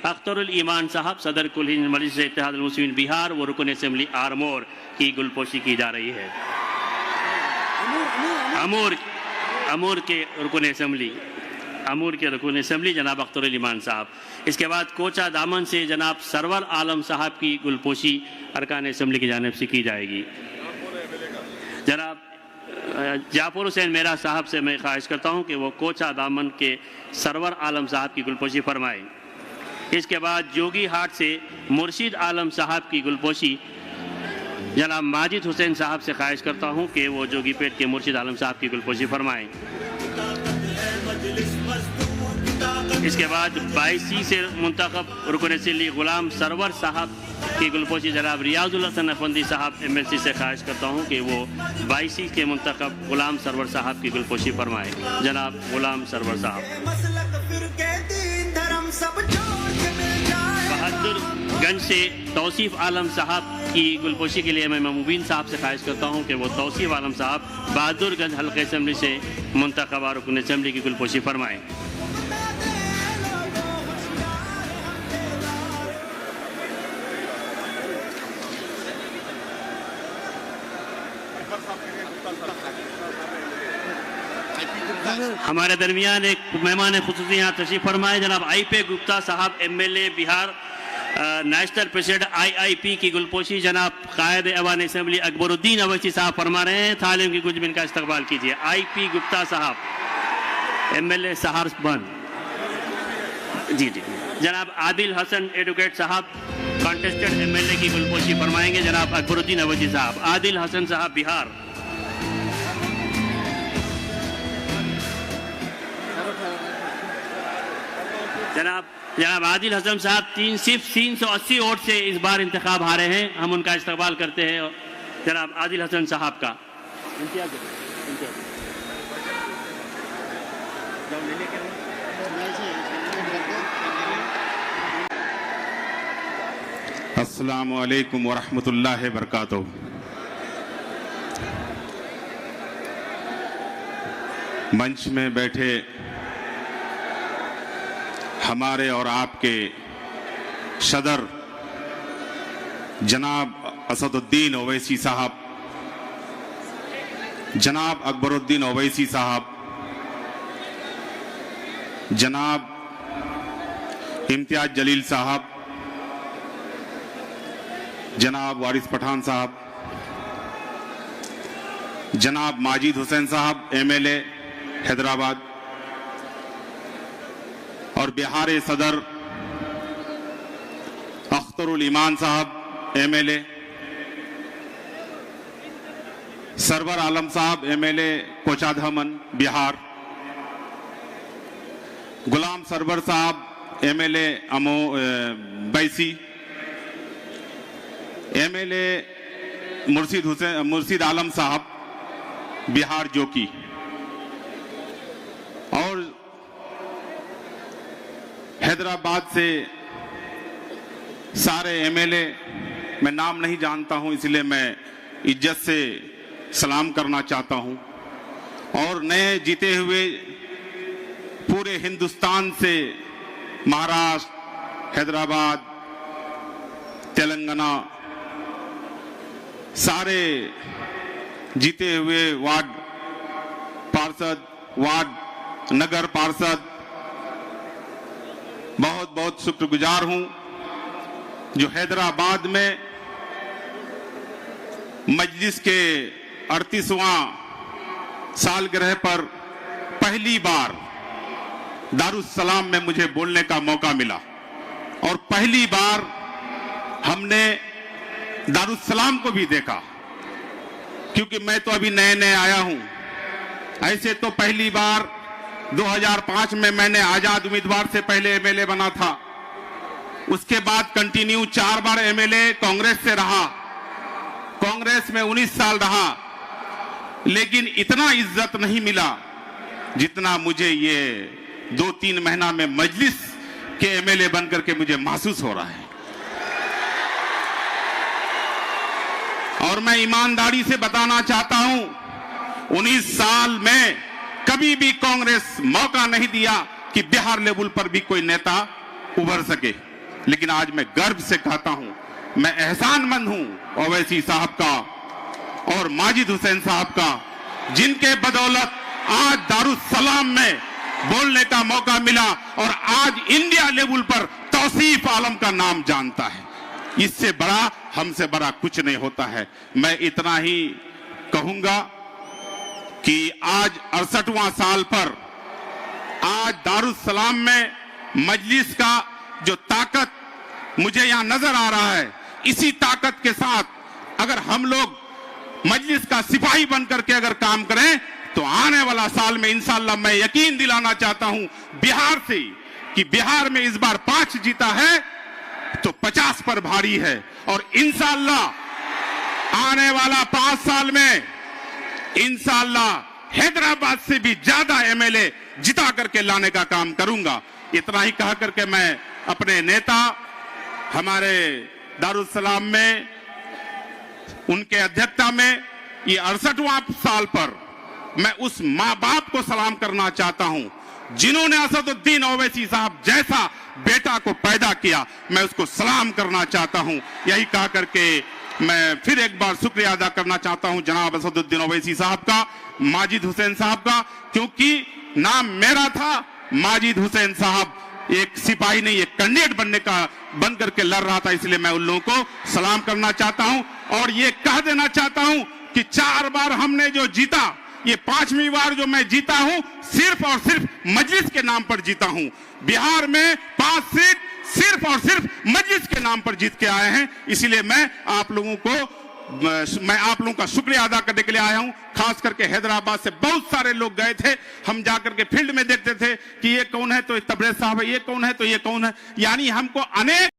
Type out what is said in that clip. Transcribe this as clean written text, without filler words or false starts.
अख्तरुल ईमान साहब सदर कुल हिंद मजलिस इत्तेहादुल मुस्लिमीन बिहार व रुकन असेंबली आरमोर की गुलपोशी की जा रही है। अमूर के रुकन असेंबली जनाब अख्तरुल ईमान साहब। इसके बाद कोचा दामन से जनाब सरवर आलम साहब की गुलपोशी अरकान असेंबली की जानिब से की जाएगी। जनाब जाफर हुसैन मेरा साहब से मैं ख्वाहिश करता हूँ कि वो कोचा दामन के सरवर आलम साहब की गुलपोशी फरमाएँ। इसके बाद जोगी हाट से मुर्शिद आलम साहब की गुलपोशी जनाब माजिद हुसैन साहब से ख्वाहिश करता हूँ कि वो जोगीपेट के मुर्शिद आलम साहब की गुलपोशी फरमाएँ। इसके बाद 22 से मुंतखब रुकन असेंबली गुलाम सरवर साहब की गुलपोशी जनाब रियाजुल हसन अफंदी साहब MLC से ख्वाहिश करता हूँ कि वो 22 के मुंतखब गुलाम सरवर साहब की गुलपोशी फरमाएँ। जनाब गुलाम सरवर साहब। बहादुरगंज से तौसीफ आलम साहब की गुलपोशी के लिए मैं मुबीन साहब से ख्वाहिश करता हूँ कि वो तौसीफ आलम साहब बहादुरगंज हल्के असेंबली से मुंतखबा रुकन असेंबली की गुलपोशी फरमाएँ। हमारे दरमियान एक मेहमान खुसूसी यहाँ तशरीफ फरमाए जनाब IP गुप्ता साहब MLA Bihar national president IIP की गुलपोशी जनाब कायद अवान असेंबली अकबरुद्दीन अवैसी साहब फरमा रहे हैं। तालिम की गुंज में इनका इस्तकबाल कीजिए। IP गुप्ता साहब MLA सहारनपुर। जी जनाब आदिल हसन एडवोकेट साहब कॉन्टेस्टेड MLA की गुलपोशी फरमाएंगे। जनाब अकबरुद्दीन अवैसी साहब। आदिल हसन साहब बिहार। जनाब आदिल हसन साहब सिर्फ 380 वोट से इस बार इंतखाब हारे हैं। हम उनका इस्तकबाल करते हैं। जनाब आदिल हसन साहब का अस्सलामु अलैकुम वरहमतुल्लाहि वबरकातुहू। मंच में बैठे हमारे और आपके सदर जनाब असदुद्दीन ओवैसी साहब, जनाब अकबरुद्दीन ओवैसी साहब, जनाब इम्तियाज जलील साहब, जनाब वारिस पठान साहब, जनाब माजिद हुसैन साहब MLA हैदराबाद और बिहार सदर अख्तरुल ईमान साहब MLA, सरवर आलम साहब MLA कोचा दामन बिहार, गुलाम सरवर साहब MLA बैसी, MLA मुर्शिद आलम साहब बिहार जोकी और हैदराबाद से सारे MLA। मैं नाम नहीं जानता हूं इसलिए मैं इज्जत से सलाम करना चाहता हूं। और नए जीते हुए पूरे हिंदुस्तान से महाराष्ट्र, हैदराबाद, तेलंगाना सारे जीते हुए वार्ड पार्षद, वार्ड नगर पार्षद बहुत बहुत शुक्रगुजार हूं जो हैदराबाद में मजलिस के 38वां सालगिरह पर पहली बार दारुस्सलाम में मुझे बोलने का मौका मिला और पहली बार हमने दारुस्सलाम को भी देखा, क्योंकि मैं तो अभी नए नए आया हूं। ऐसे तो पहली बार 2005 में मैंने आजाद उम्मीदवार से पहले MLA बना था। उसके बाद कंटिन्यू 4 बार MLA कांग्रेस से रहा, कांग्रेस में 19 साल रहा, लेकिन इतना इज्जत नहीं मिला जितना मुझे ये 2-3 महीना में मजलिस के MLA बनकर के मुझे महसूस हो रहा है। और मैं ईमानदारी से बताना चाहता हूं, 19 साल में कभी भी कांग्रेस मौका नहीं दिया कि बिहार लेवल पर भी कोई नेता उभर सके। लेकिन आज मैं गर्व से कहता हूं, मैं एहसानमंद हूं ओवैसी साहब का और माजिद हुसैन साहब का, जिनके बदौलत आज दारुस्सलाम में बोलने का मौका मिला और आज इंडिया लेवल पर तौसीफ आलम का नाम जानता है। इससे बड़ा, हमसे बड़ा कुछ नहीं होता है। मैं इतना ही कहूंगा कि आज 68वां साल पर आज दारुस्सलाम में मजलिस का जो ताकत मुझे यहां नजर आ रहा है, इसी ताकत के साथ अगर हम लोग मजलिस का सिपाही बनकर के अगर काम करें तो आने वाला साल में इंशाअल्लाह मैं यकीन दिलाना चाहता हूं बिहार से कि बिहार में इस बार 5 जीता है तो 50 पर भारी है, और इंशाअल्लाह आने वाला 5 साल में इंशाअल्लाह हैदराबाद से भी ज्यादा एमएलए जिता करके लाने का काम करूंगा। इतना ही कह करके मैं अपने नेता हमारे दारुस्सलाम में उनके अध्यक्षता में ये 68वां साल पर मैं उस माँ बाप को सलाम करना चाहता हूं जिन्होंने असदुद्दीन ओवैसी साहब जैसा बेटा को पैदा किया। मैं उसको सलाम करना चाहता हूं। यही कह करके मैं फिर एक बार शुक्रिया अदा करना चाहता हूं जनाब असदुद्दीन ओवैसी साहब का, माजिद हुसैन साहब का, क्योंकि नाम मेरा था, माजिद हुसैन साहब एक सिपाही नहीं, एक कैंडिडेट बन करके लड़ रहा था, इसलिए मैं उन लोगों को सलाम करना चाहता हूं। और ये कह देना चाहता हूं कि 4 बार हमने जो जीता, ये 5वीं बार जो मैं जीता हूं सिर्फ और सिर्फ मजलिस के नाम पर जीता हूं। बिहार में 5 सीट सिर्फ और सिर्फ मजलिस के नाम पर जीत के आए हैं। इसीलिए मैं आप लोगों का शुक्रिया अदा करने के लिए आया हूं। खास करके हैदराबाद से बहुत सारे लोग गए थे, हम जाकर के फील्ड में देखते थे कि ये कौन है तो तबरेज साहब है, ये कौन है तो ये कौन है, यानी हमको अनेक